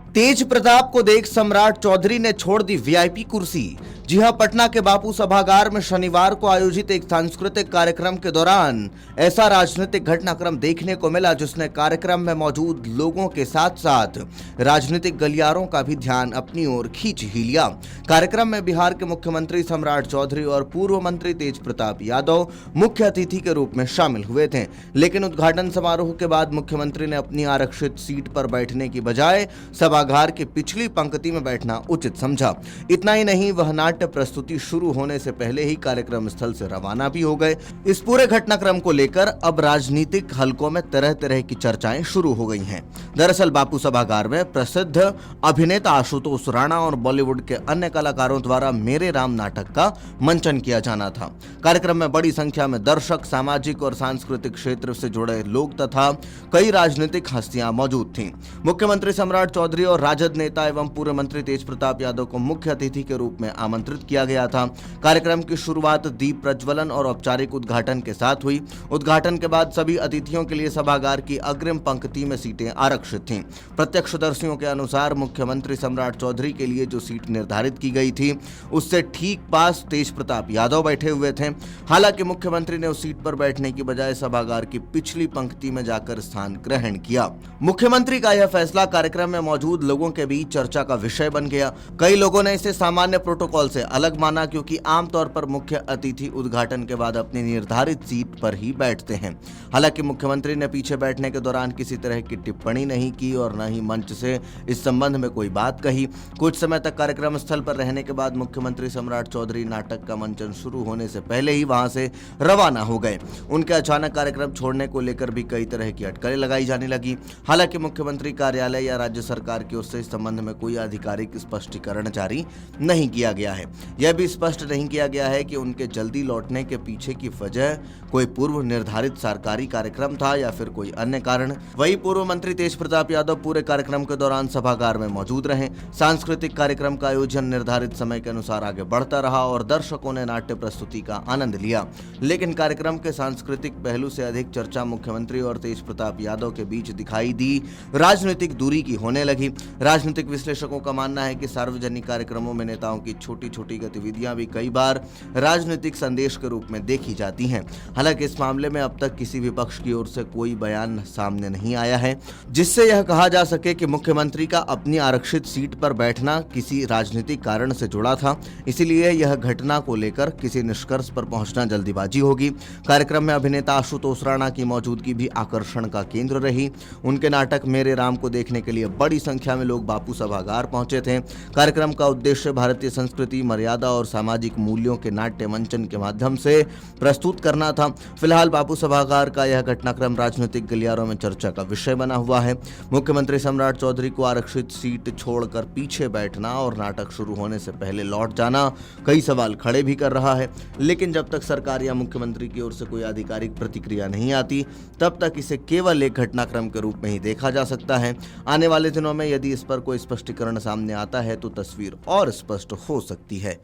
तेज प्रताप को देख सम्राट चौधरी ने छोड़ दी वीआईपी कुर्सी। जी हां, पटना के बापू सभागार में शनिवार को आयोजित एक सांस्कृतिक कार्यक्रम के दौरान ऐसा राजनीतिक घटनाक्रम देखने को मिला जिसने कार्यक्रम में मौजूद लोगों के साथ साथ राजनीतिक गलियारों का भी ध्यान अपनी ओर खींच ही लिया। कार्यक्रम में बिहार के मुख्यमंत्री सम्राट चौधरी और पूर्व मंत्री तेज प्रताप यादव मुख्य अतिथि के रूप में शामिल हुए थे, लेकिन उद्घाटन समारोह के बाद मुख्यमंत्री ने अपनी आरक्षित सीट पर बैठने की बजाय सभागार की पिछली पंक्ति में बैठना उचित समझा। इतना ही नहीं, वह नाट्य प्रस्तुति शुरू होने से पहले ही कार्यक्रम स्थल से रवाना भी हो गए। इस पूरे घटनाक्रम को लेकर अब राजनीतिक हलकों में तरह तरह की चर्चाएं शुरू हो गई हैं। दरअसल बापू सभागार में प्रसिद्ध अभिनेता आशुतोष राणा और बॉलीवुड के अन्य कलाकारों द्वारा मेरे राम नाटक का मंचन किया जाना था। कार्यक्रम में बड़ी संख्या में दर्शक, सामाजिक और सांस्कृतिक क्षेत्र से जुड़े लोग तथा कई राजनीतिक हस्तियां मौजूद थीं। मुख्यमंत्री सम्राट चौधरी और राजद नेता एवं पूर्व मंत्री तेज प्रताप यादव को मुख्य अतिथि के रूप में आमंत्रित किया गया था। कार्यक्रम की शुरुआत दीप प्रज्वलन और औपचारिक उद्घाटन के साथ हुई। उद्घाटन के बाद सभी अतिथियों के लिए सभागार की अग्रिम पंक्ति में सीटें आरक्षित थीं। प्रत्यक्षदर्शियों के अनुसार मुख्यमंत्री सम्राट चौधरी के लिए जो सीट निर्धारित की गई थी उससे ठीक पास तेज प्रताप यादव बैठे हुए थे। हालांकि मुख्यमंत्री ने उस सीट पर बैठने की बजाय सभागार की पिछली पंक्ति में जाकर स्थान ग्रहण किया। मुख्यमंत्री का यह फैसला कार्यक्रम में मौजूद लोगों के बीच चर्चा का विषय बन गया। कई लोगों ने इसे सामान्य प्रोटोकॉल से अलग माना, क्योंकि आमतौर पर मुख्य अतिथि उद्घाटन के बाद अपनी निर्धारित सीट पर ही बैठते हैं। हालांकि मुख्यमंत्री ने पीछे बैठने के दौरान किसी तरह की टिप्पणी नहीं की और न ही मंच से इस संबंध में कोई बात कही। कुछ समय तक कार्यक्रम स्थल पर रहने के बाद मुख्यमंत्री सम्राट चौधरी नाटक का मंचन शुरू होने से पहले ही वहां से रवाना हो गए। उनके अचानक कार्यक्रम छोड़ने को लेकर भी कई तरह की अटकलें लगाई जाने लगी। हालांकि मुख्यमंत्री कार्यालय या राज्य सरकार की ओर से इस संबंध में कोई आधिकारिक स्पष्टीकरण जारी नहीं किया गया है। यह भी स्पष्ट नहीं किया गया है कि उनके जल्दी लौटने के पीछे की वजह कोई पूर्व निर्धारित सरकारी कार्यक्रम था या फिर कोई अन्य कारण। वही पूर्व मंत्री तेज प्रताप यादव पूरे कार्यक्रम के दौरान सभागार में मौजूद रहे। सांस्कृतिक कार्यक्रम का आयोजन निर्धारित समय के अनुसार आगे बढ़ता रहा और दर्शकों ने नाट्य प्रस्तुति का आनंद लिया, लेकिन कार्यक्रम के सांस्कृतिक पहलू से अधिक चर्चा मुख्यमंत्री और तेज प्रताप यादव के बीच दिखाई दी राजनीतिक दूरी की होने लगी। राजनीतिक विश्लेषकों का मानना है कि सार्वजनिक कार्यक्रमों में नेताओं की छोटी छोटी गतिविधियां भी कई बार राजनीतिक संदेश के रूप में देखी जाती हैं। हालांकि इस मामले में अब तक किसी भी पक्ष की ओर से कोई बयान सामने नहीं आया है जिससे यह कहा जा सके कि मुख्यमंत्री का अपनी आरक्षित सीट पर बैठना किसी राजनीतिक कारण से जुड़ा था। इसीलिए यह घटना को लेकर किसी निष्कर्ष पर पहुंचना जल्दीबाजी होगी। कार्यक्रम में अभिनेता आशुतोष राणा की मौजूदगी भी आकर्षण का केंद्र रही। उनके नाटक मेरे राम को देखने के लिए बड़ी संख्या में लोग बापू सभागार पहुंचे थे। कार्यक्रम का उद्देश्य भारतीय संस्कृति, मर्यादा और सामाजिक मूल्यों के नाट्य मंचन के माध्यम से प्रस्तुत करना था। फिलहाल बापू सभागार का यह घटनाक्रम राजनीतिक गलियारों में चर्चा का विषय बना हुआ है। मुख्यमंत्री सम्राट चौधरी को आरक्षित सीट छोड़कर पीछे बैठना और नाटक शुरू होने से पहले लौट जाना कई सवाल खड़े भी कर रहा है, लेकिन जब तक सरकार या मुख्यमंत्री की ओर से कोई आधिकारिक प्रतिक्रिया नहीं आती तब तक इसे केवल एक घटनाक्रम के रूप में ही देखा जा सकता है। आने वाले दिनों में यदि इस पर कोई स्पष्टीकरण सामने आता है तो तस्वीर और स्पष्ट हो सकती है।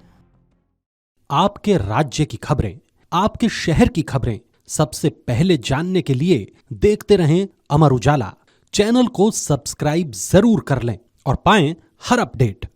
आपके राज्य की खबरें, आपके शहर की खबरें सबसे पहले जानने के लिए देखते रहें अमर उजाला। चैनल को सब्सक्राइब जरूर कर लें और पाएं हर अपडेट।